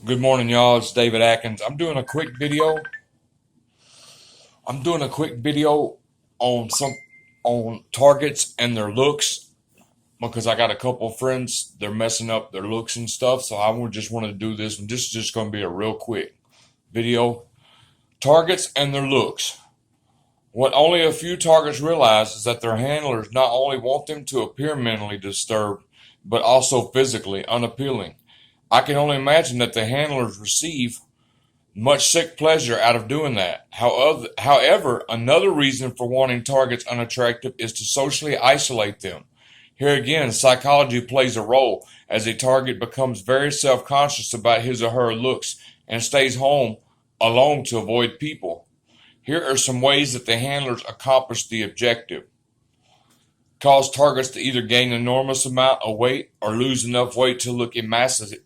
Good morning, y'all. It's David Atkins. I'm doing a quick video. On targets and their looks because I got a couple of friends. They're messing up their looks and stuff. So just want to do this. And this is just going to be a real quick video. Targets and their looks. What only a few targets realize is that their handlers not only want them to appear mentally disturbed, but also physically unappealing. I can only imagine that the handlers receive much sick pleasure out of doing that. However, another reason for wanting targets unattractive is to socially isolate them. Here again, psychology plays a role as a target becomes very self-conscious about his or her looks and stays home alone to avoid people. Here are some ways that the handlers accomplish the objective. Cause targets to either gain an enormous amount of weight or lose enough weight to look emaciated.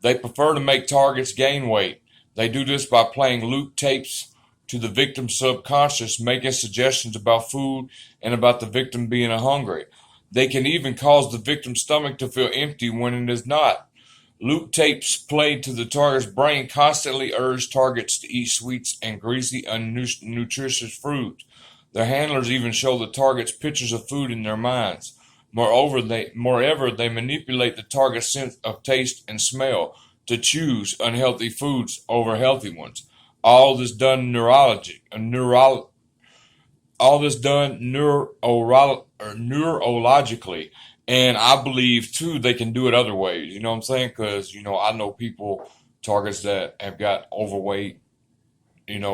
They prefer to make targets gain weight. They do this by playing loop tapes to the victim's subconscious, making suggestions about food and about the victim being hungry. They can even cause the victim's stomach to feel empty when it is not. Loop tapes played to the target's brain constantly urge targets to eat sweets and greasy, unnutritious food. Their handlers even show the targets pictures of food in their minds. Moreover, they manipulate the target's sense of taste and smell to choose unhealthy foods over healthy ones. All this done neurologically, and I believe too they can do it other ways. You know what I'm saying? Because I know people targets that have got overweight, and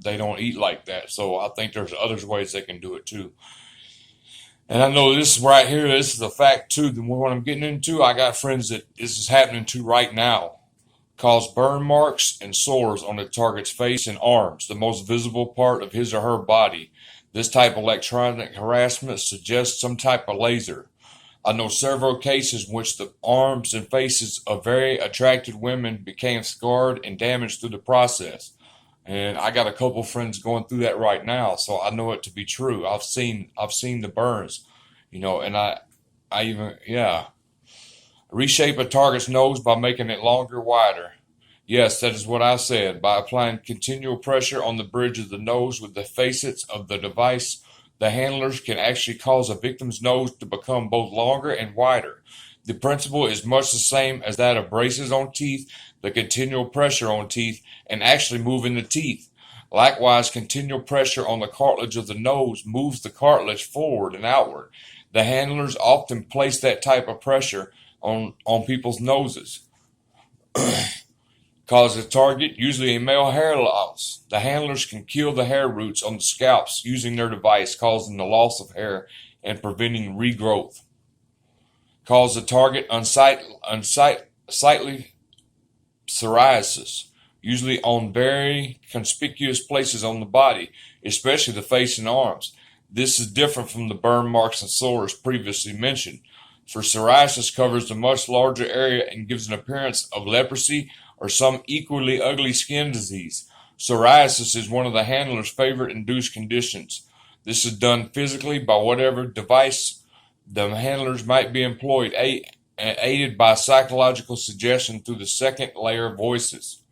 they don't eat like that. So I think there's other ways they can do it too. And I know this right here, this is a fact too. What I'm getting into, I got friends that this is happening to right now. Cause burn marks and sores on the target's face and arms, the most visible part of his or her body. This type of electronic harassment suggests some type of laser. I know several cases in which the arms and faces of very attractive women became scarred and damaged through the process. And I got a couple friends going through that right now, so I know it to be true. I've seen the burns, and I even reshape a target's nose by making it longer, wider. Yes, that is what I said. By applying continual pressure on the bridge of the nose with the facets of the device, the handlers can actually cause a victim's nose to become both longer and wider. The principle is much the same as that of braces on teeth, the continual pressure on teeth, and actually moving the teeth. Likewise, continual pressure on the cartilage of the nose moves the cartilage forward and outward. The handlers often place that type of pressure on people's noses. Cause a target, usually a male hair loss. The handlers can kill the hair roots on the scalps using their device, causing the loss of hair and preventing regrowth. Cause the target unsightly psoriasis, usually on very conspicuous places on the body, especially the face and arms. This is different from the burn marks and sores previously mentioned, for psoriasis covers a much larger area and gives an appearance of leprosy or some equally ugly skin disease. Psoriasis is one of the handler's favorite induced conditions. This is done physically by whatever device the handlers might be employed, aided by psychological suggestion through the second layer of voices.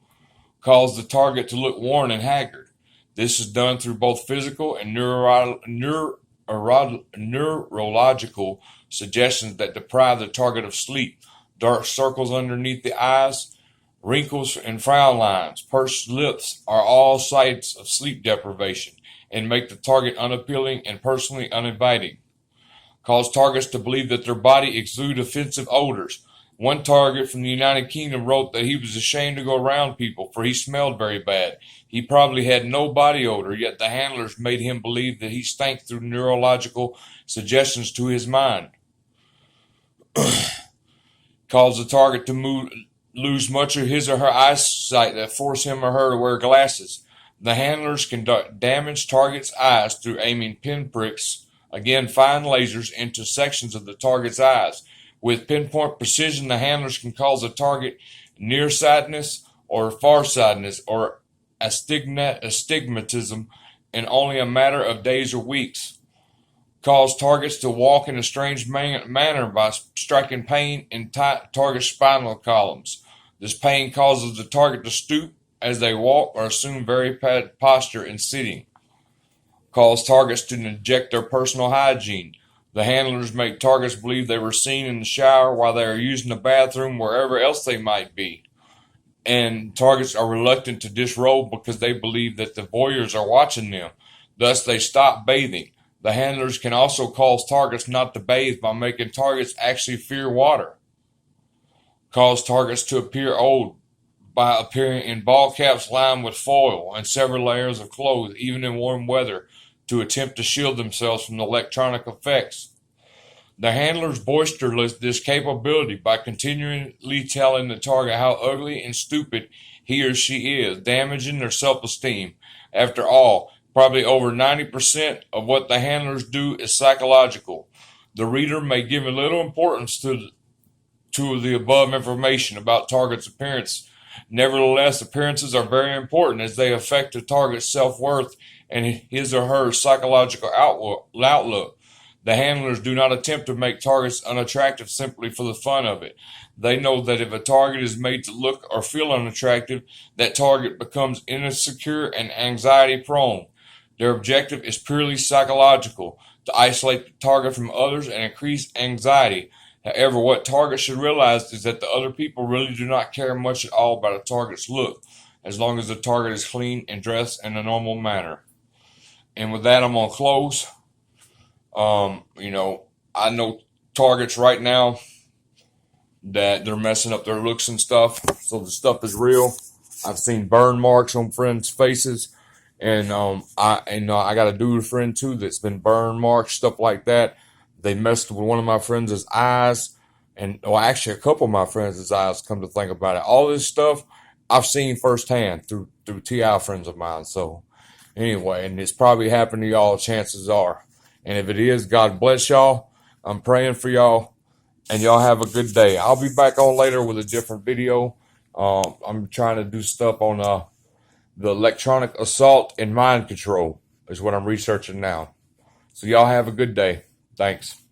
Cause the target to look worn and haggard. This is done through both physical and neurological suggestions that deprive the target of sleep. Dark circles underneath the eyes, wrinkles and frown lines, pursed lips are all signs of sleep deprivation and make the target unappealing and personally uninviting. Cause targets to believe that their body exudes offensive odors. One target from the United Kingdom wrote that he was ashamed to go around people, for he smelled very bad. He probably had no body odor, yet the handlers made him believe that he stank through neurological suggestions to his mind. Cause the target to lose much of his or her eyesight that force him or her to wear glasses. The handlers can damage targets' eyes through aiming pinpricks, again fine lasers, into sections of the target's eyes. With pinpoint precision, the handlers can cause a target nearsightedness or farsightedness or astigmatism in only a matter of days or weeks. cause targets to walk in a strange manner by striking pain in target spinal columns. This pain causes the target to stoop as they walk or assume very bad posture in sitting. Cause targets to neglect their personal hygiene. The handlers make targets believe they were seen in the shower while they are using the bathroom, wherever else they might be. And targets are reluctant to disrobe because they believe that the voyeurs are watching them. Thus, they stop bathing. The handlers can also cause targets not to bathe by making targets actually fear water. Cause targets to appear old by appearing in ball caps lined with foil and several layers of clothes, even in warm weather, to attempt to shield themselves from the electronic effects. The handlers bolster this capability by continually telling the target how ugly and stupid he or she is, damaging their self-esteem. After all, probably over 90% of what the handlers do is psychological. The reader may give a little importance to the above information about target's appearance. Nevertheless, appearances are very important as they affect the target's self-worth and his or her psychological outlook. The handlers do not attempt to make targets unattractive simply for the fun of it. They know that if a target is made to look or feel unattractive, that target becomes insecure and anxiety prone. Their objective is purely psychological, to isolate the target from others and increase anxiety. However, what targets should realize is that the other people really do not care much at all about a target's look, as long as the target is clean and dressed in a normal manner. And with that, I'm going to close. I know targets right now that they're messing up their looks and stuff. So the stuff is real. I've seen burn marks on friends' faces, and I got a dude friend too that's been burn marks, stuff like that. They messed with one of my friends' eyes, and actually a couple of my friends' eyes. Come to think about it, all this stuff I've seen firsthand through TI friends of mine. So anyway, and it's probably happened to y'all. Chances are. And if it is, God bless y'all. I'm praying for y'all. And y'all have a good day. I'll be back on later with a different video. I'm trying to do stuff on the electronic assault and mind control is what I'm researching now. So y'all have a good day. Thanks.